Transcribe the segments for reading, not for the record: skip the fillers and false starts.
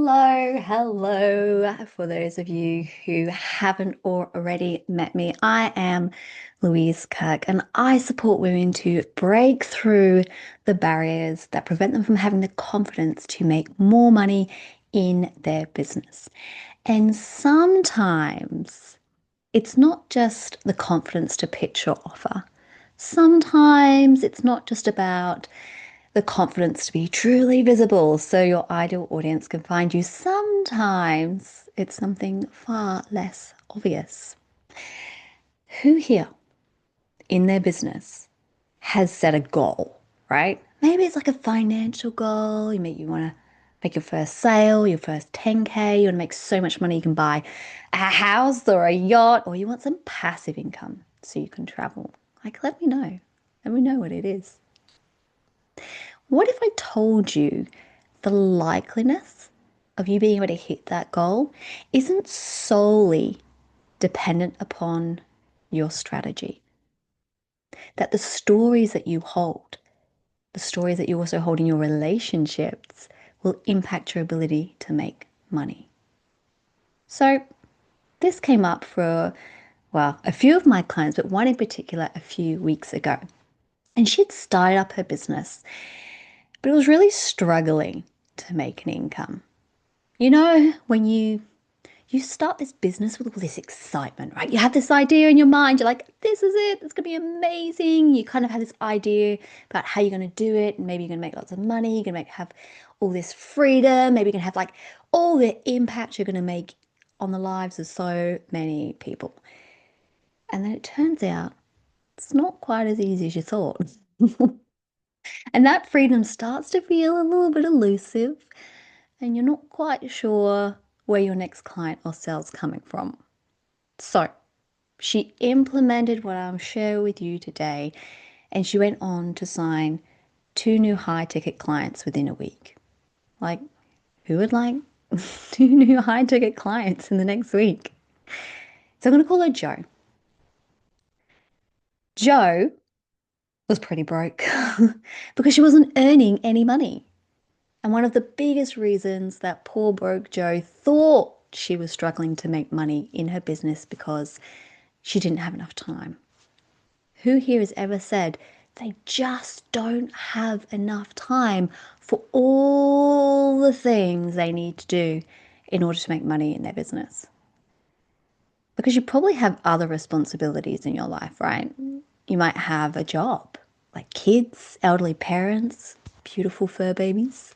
Hello. For those of you who haven't already met me, I am Louise Kirk and I support women to break through the barriers that prevent them from having the confidence to make more money in their business. And sometimes it's not just the confidence to pitch your offer. Sometimes it's not just about the confidence to be truly visible so your ideal audience can find you. Sometimes it's something far less obvious. Who here in their business has set a goal, right? Maybe it's like a financial goal. You want to make your first sale, your first 10K. You want to make so much money you can buy a house or a yacht, or you want some passive income so you can travel. Like, let me know. Let me know what it is. What if I told you the likeliness of you being able to hit that goal isn't solely dependent upon your strategy? That the stories that you hold, the stories that you also hold in your relationships, will impact your ability to make money. So, this came up for, well, a few of my clients, but one in particular a few weeks ago. And she'd started up her business, but it was really struggling to make an income. You know, when you start this business with all this excitement, right? You have this idea in your mind. You're like, this is it. It's going to be amazing. You kind of have this idea about how you're going to do it. And maybe you're going to make lots of money. You're going to have all this freedom. Maybe you're going to have like all the impact you're going to make on the lives of so many people. And then it turns out it's not quite as easy as you thought. And that freedom starts to feel a little bit elusive. And you're not quite sure where your next client or sale's coming from. So she implemented what I'll share with you today, and she went on to sign two new high ticket clients within a week. Like, who would like two new high ticket clients in the next week? So I'm going to call her Joe. Joe was pretty broke because she wasn't earning any money. And one of the biggest reasons that poor broke Joe thought she was struggling to make money in her business because she didn't have enough time. Who here has ever said they just don't have enough time for all the things they need to do in order to make money in their business? Because you probably have other responsibilities in your life, right? You might have a job, like kids, elderly parents, beautiful fur babies.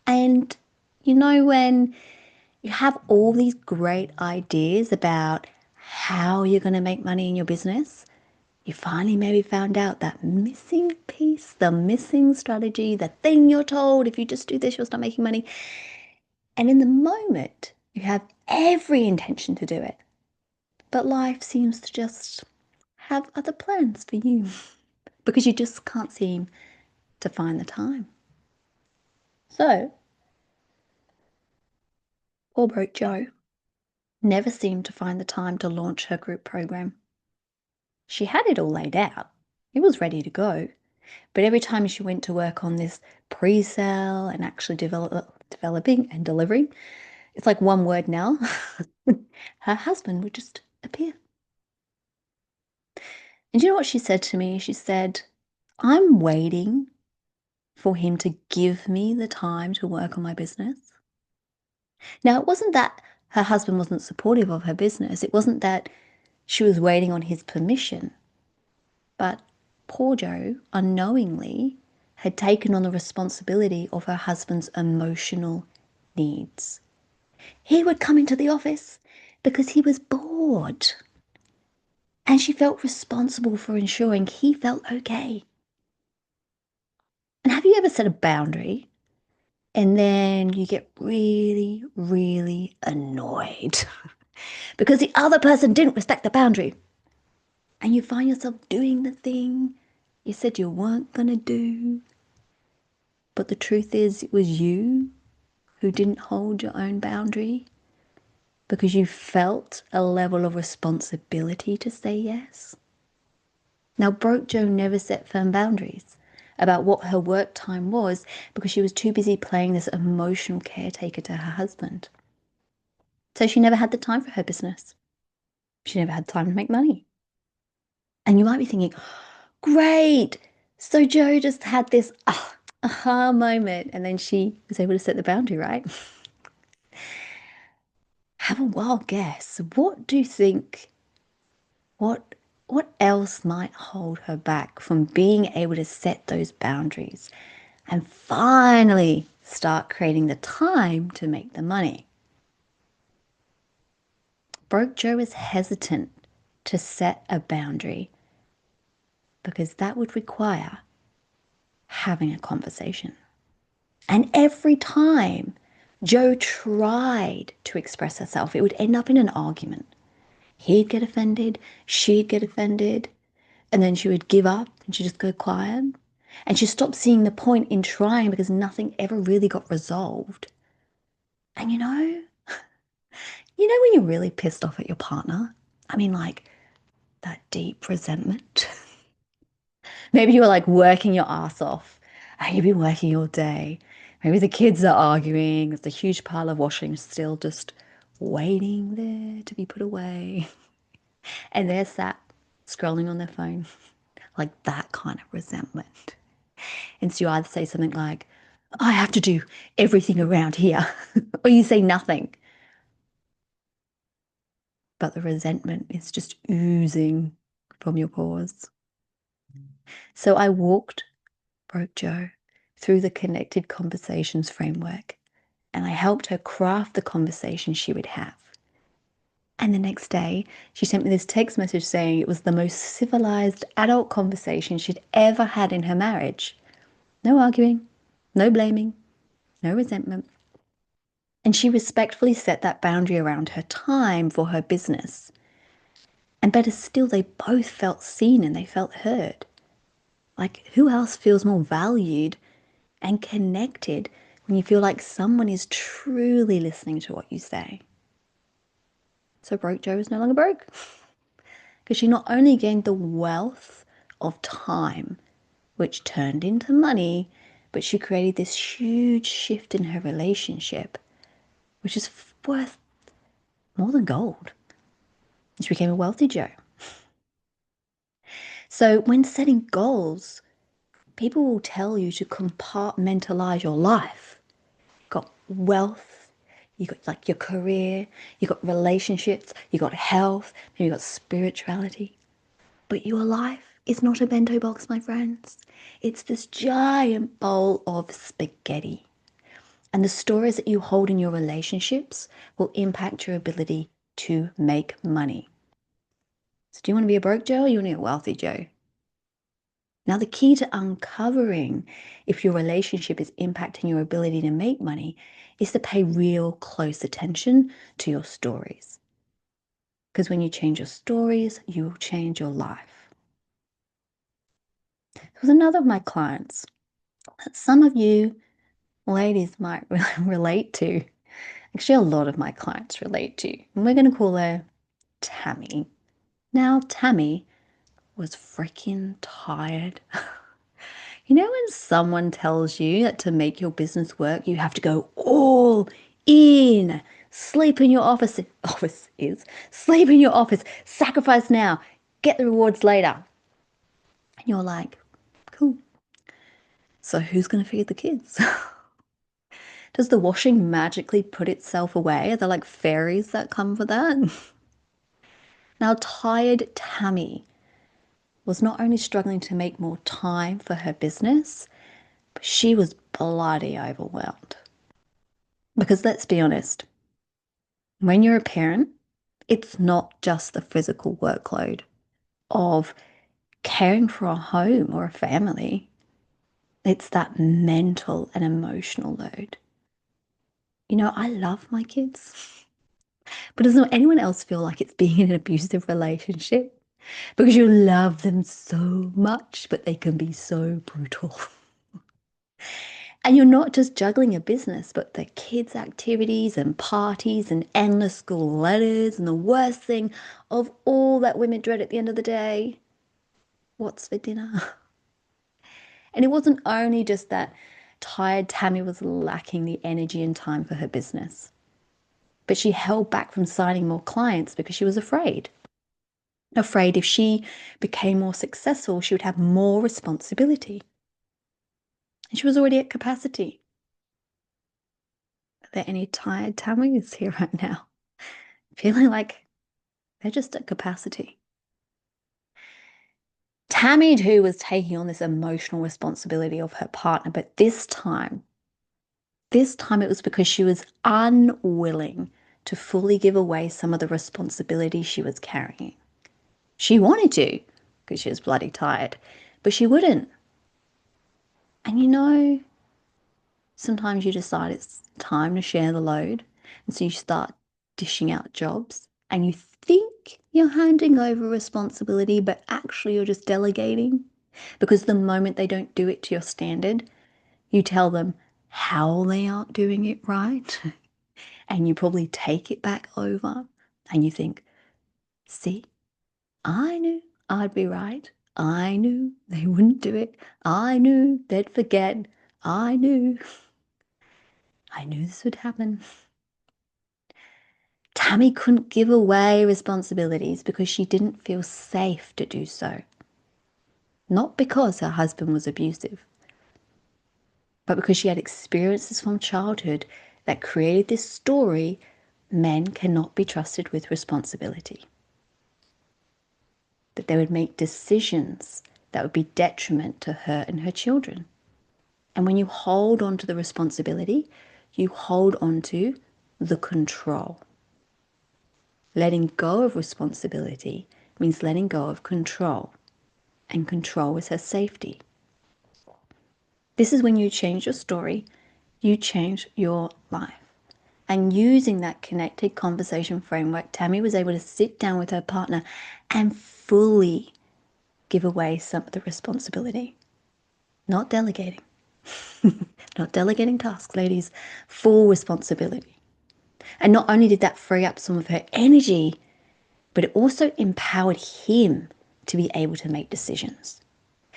And you know, when you have all these great ideas about how you're going to make money in your business, you finally maybe found out that missing piece, the missing strategy, the thing you're told, if you just do this, you'll start making money. And in the moment, you have every intention to do it. But life seems to just have other plans for you because you just can't seem to find the time. So, poor broke Joe never seemed to find the time to launch her group program. She had it all laid out. It was ready to go. But every time she went to work on this pre-sale and actually developing and delivering, it's like one word now, her husband would just appear. And you know what she said to me? She said, I'm waiting for him to give me the time to work on my business. Now, it wasn't that her husband wasn't supportive of her business. It wasn't that she was waiting on his permission. But poor Jo, unknowingly, had taken on the responsibility of her husband's emotional needs. He would come into the office because he was bored. And she felt responsible for ensuring he felt okay. And have you ever set a boundary and then you get really, really annoyed because the other person didn't respect the boundary? And you find yourself doing the thing you said you weren't going to do. But the truth is, it was you who didn't hold your own boundary because you felt a level of responsibility to say yes. Now, broke Joe never set firm boundaries. about what her work time was because she was too busy playing this emotional caretaker to her husband. So she never had the time for her business. She never had time to make money. And you might be thinking, great. So Joe just had this aha moment and then she was able to set the boundary, right? Have a wild guess. What do you think? What what else might hold her back from being able to set those boundaries and finally start creating the time to make the money? Broke Joe is hesitant to set a boundary because that would require having a conversation. And every time Joe tried to express herself, it would end up in an argument. He'd get offended, she'd get offended, and then she would give up and she'd just go quiet. And she stopped seeing the point in trying because nothing ever really got resolved. And when you're really pissed off at your partner, I mean, like that deep resentment. Maybe you were like working your ass off and you've been working all day. Maybe the kids are arguing. There's a huge pile of washing still just waiting there to be put away. And they're sat scrolling on their phone, like that kind of resentment. And so you either say something like, I have to do everything around here, or you say nothing. But the resentment is just oozing from your pores. So I walked Broke Joe through the connected conversations framework and I helped her craft the conversation she would have. And the next day, she sent me this text message saying it was the most civilized adult conversation she'd ever had in her marriage. No arguing, no blaming, no resentment. And she respectfully set that boundary around her time for her business. And better still, they both felt seen and they felt heard. Like, who else feels more valued and connected when you feel like someone is truly listening to what you say? So Broke Joe is no longer broke because she not only gained the wealth of time, which turned into money, but she created this huge shift in her relationship, which is worth more than gold. She became a wealthy Joe. So when setting goals, people will tell you to compartmentalize your life. You've got wealth, you got like your career, you got relationships, you got health, maybe you got spirituality. But your life is not a bento box, my friends. It's this giant bowl of spaghetti. And the stories that you hold in your relationships will impact your ability to make money. So do you want to be a broke Joe or you want to be a wealthy Joe? Now, the key to uncovering if your relationship is impacting your ability to make money is to pay real close attention to your stories. Because when you change your stories, you will change your life. There was another of my clients that some of you ladies might relate to. Actually, a lot of my clients relate to. And we're going to call her Tammy. Now, Tammy was freaking tired. You know when someone tells you that to make your business work, you have to go all in, sleep in your sleep in your office, sacrifice now, get the rewards later. And you're like, cool. So who's going to feed the kids? Does the washing magically put itself away? Are there like fairies that come for that? Now, tired Tammy was not only struggling to make more time for her business, but she was bloody overwhelmed. Because let's be honest, when you're a parent, it's not just the physical workload of caring for a home or a family, it's that mental and emotional load. I love my kids, but does not anyone else feel like it's being in an abusive relationship? Because you love them so much, but they can be so brutal. And you're not just juggling a business, but the kids' activities and parties and endless school letters. And the worst thing of all that women dread at the end of the day, what's for dinner? And it wasn't only just that tired Tammy was lacking the energy and time for her business, but she held back from signing more clients because she was afraid. Afraid if she became more successful, she would have more responsibility. And she was already at capacity. Are there any tired Tammys here right now? Feeling like they're just at capacity. Tammy, too, was taking on this emotional responsibility of her partner, but this time it was because she was unwilling to fully give away some of the responsibility she was carrying. She wanted to because she was bloody tired, but she wouldn't. And sometimes you decide it's time to share the load. And so you start dishing out jobs and you think you're handing over responsibility, but actually you're just delegating. Because the moment they don't do it to your standard, you tell them how they aren't doing it right. And you probably take it back over and you think, see, I knew I'd be right. I knew they wouldn't do it. I knew they'd forget. I knew. I knew this would happen. Tammy couldn't give away responsibilities because she didn't feel safe to do so. Not because her husband was abusive, but because she had experiences from childhood that created this story: men cannot be trusted with responsibility. That they would make decisions that would be detriment to her and her children. And when you hold on to the responsibility, you hold on to the control. Letting go of responsibility means letting go of control, and control is her safety. This is when you change your story, you change your life. And using that connected conversation framework, Tammy was able to sit down with her partner and fully give away some of the responsibility. Not delegating. Not delegating tasks, ladies. Full responsibility. And not only did that free up some of her energy, but it also empowered him to be able to make decisions.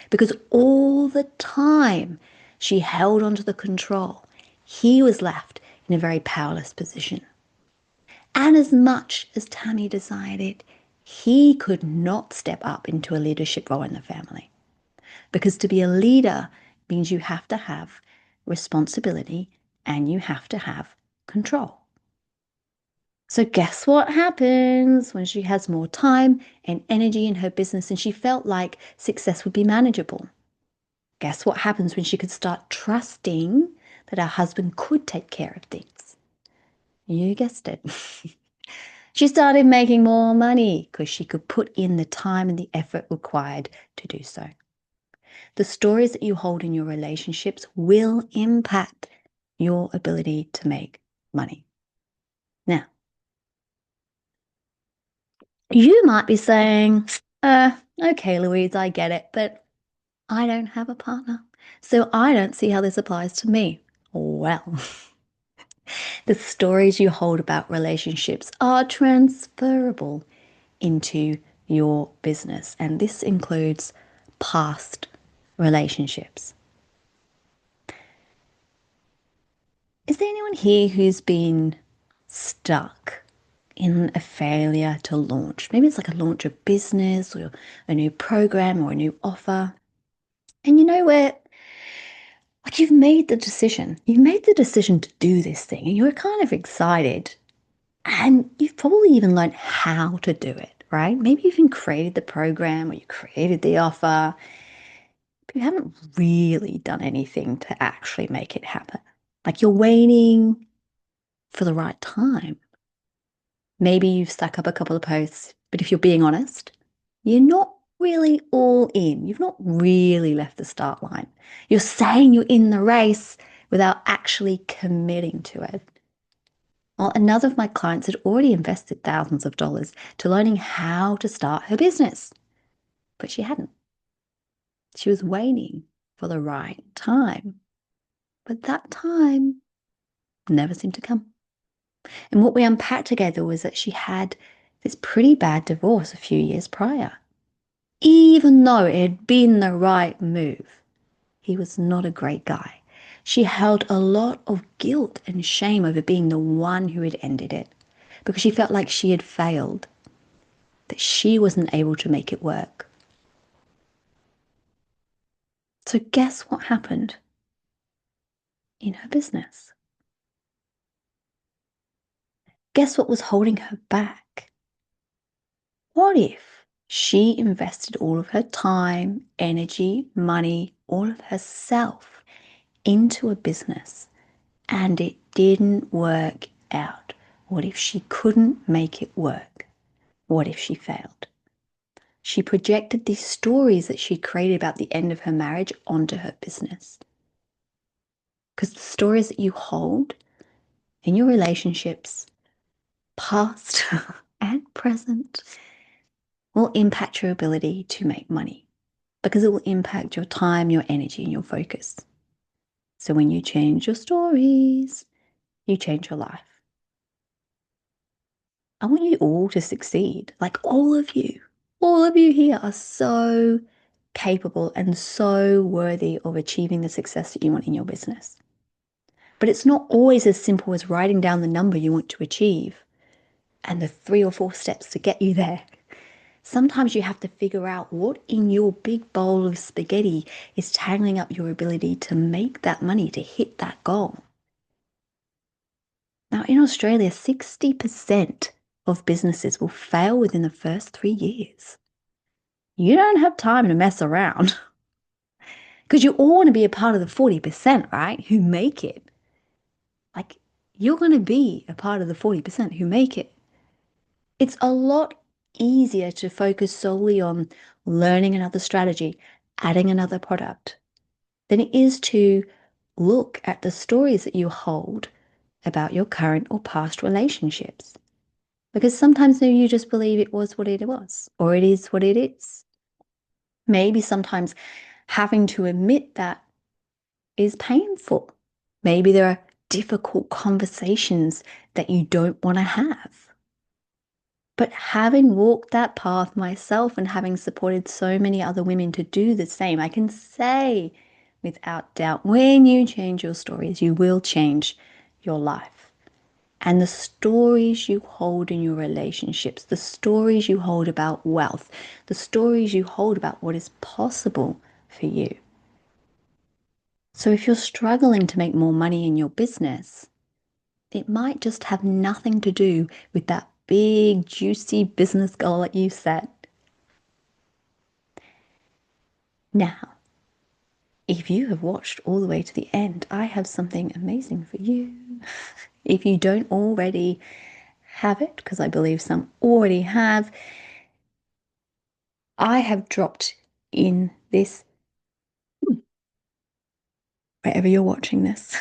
Because all the time she held onto the control, he was left in a very powerless position. And as much as Tammy desired it, he could not step up into a leadership role in the family. Because to be a leader means you have to have responsibility and you have to have control. So, guess what happens when she has more time and energy in her business and she felt like success would be manageable? Guess what happens when she could start trusting that her husband could take care of things? You guessed it. She started making more money because she could put in the time and the effort required to do so. The stories that you hold in your relationships will impact your ability to make money. Now, you might be saying, okay, Louise, I get it, but I don't have a partner, so I don't see how this applies to me. Well, the stories you hold about relationships are transferable into your business, and this includes past relationships. Is there anyone here who's been stuck in a failure to launch? Maybe it's like a launch of business or a new program or a new offer. And you know where, like you've made the decision to do this thing and you're kind of excited and you've probably even learned how to do it, right? Maybe you've even created the program or you created the offer, but you haven't really done anything to actually make it happen. Like you're waiting for the right time. Maybe you've stuck up a couple of posts, but if you're being honest, you're not really all in. You've not really left the start line. You're saying you're in the race without actually committing to it. Well, another of my clients had already invested thousands of dollars to learning how to start her business, but she hadn't. She was waiting for the right time, but that time never seemed to come. And what we unpacked together was that she had this pretty bad divorce a few years prior, even though it had been the right move. He was not a great guy. She held a lot of guilt and shame over being the one who had ended it because she felt like she had failed, that she wasn't able to make it work. So, guess what happened in her business? Guess what was holding her back? What if she invested all of her time, energy, money, all of herself into a business and it didn't work out? What if she couldn't make it work? What if she failed? She projected these stories that she created about the end of her marriage onto her business. Because the stories that you hold in your relationships, past and present, will impact your ability to make money because it will impact your time, your energy, and your focus. So when you change your stories, you change your life. I want you all to succeed. Like all of you here are so capable and so worthy of achieving the success that you want in your business. But it's not always as simple as writing down the number you want to achieve and the 3 or 4 steps to get you there. Sometimes you have to figure out what in your big bowl of spaghetti is tangling up your ability to make that money, to hit that goal. Now, in Australia, 60% of businesses will fail within the first 3 years. You don't have time to mess around because you all want to be a part of the 40%, right? Who make it. Like, you're going to be a part of the 40% who make it. It's a lot easier to focus solely on learning another strategy, adding another product, than it is to look at the stories that you hold about your current or past relationships. Because sometimes maybe you just believe it was what it was, or it is what it is. Maybe sometimes having to admit that is painful. Maybe there are difficult conversations that you don't want to have. But having walked that path myself and having supported so many other women to do the same, I can say without doubt, when you change your stories, you will change your life. And the stories you hold in your relationships, the stories you hold about wealth, the stories you hold about what is possible for you. So if you're struggling to make more money in your business, it might just have nothing to do with that big, juicy business goal that you set. Now, if you have watched all the way to the end, I have something amazing for you. If you don't already have it, because I believe some already have, I have dropped in this, wherever you're watching this.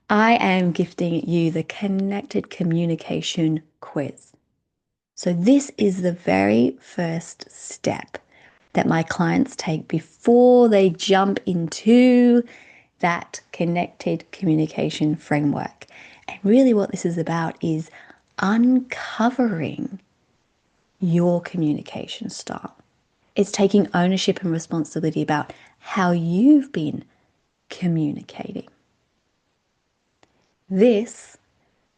I am gifting you the Connected Communication Quiz. So this is the very first step that my clients take before they jump into that connected communication framework. And really what this is about is uncovering your communication style. It's taking ownership and responsibility about how you've been communicating. This,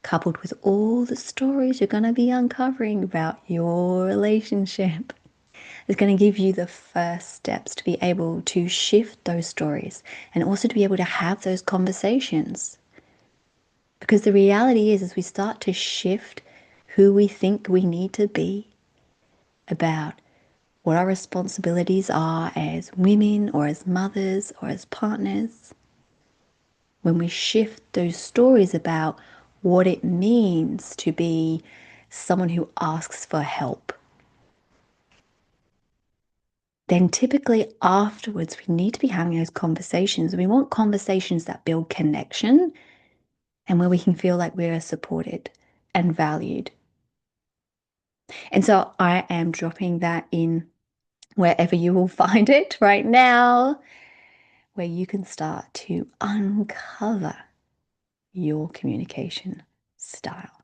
coupled with all the stories you're going to be uncovering about your relationship, is going to give you the first steps to be able to shift those stories and also to be able to have those conversations. Because the reality is, as we start to shift who we think we need to be about what our responsibilities are as women or as mothers or as partners, when we shift those stories about what it means to be someone who asks for help, then typically afterwards we need to be having those conversations. We want conversations that build connection and where we can feel like we are supported and valued. And so I am dropping that in wherever you will find it right now, where you can start to uncover your communication style.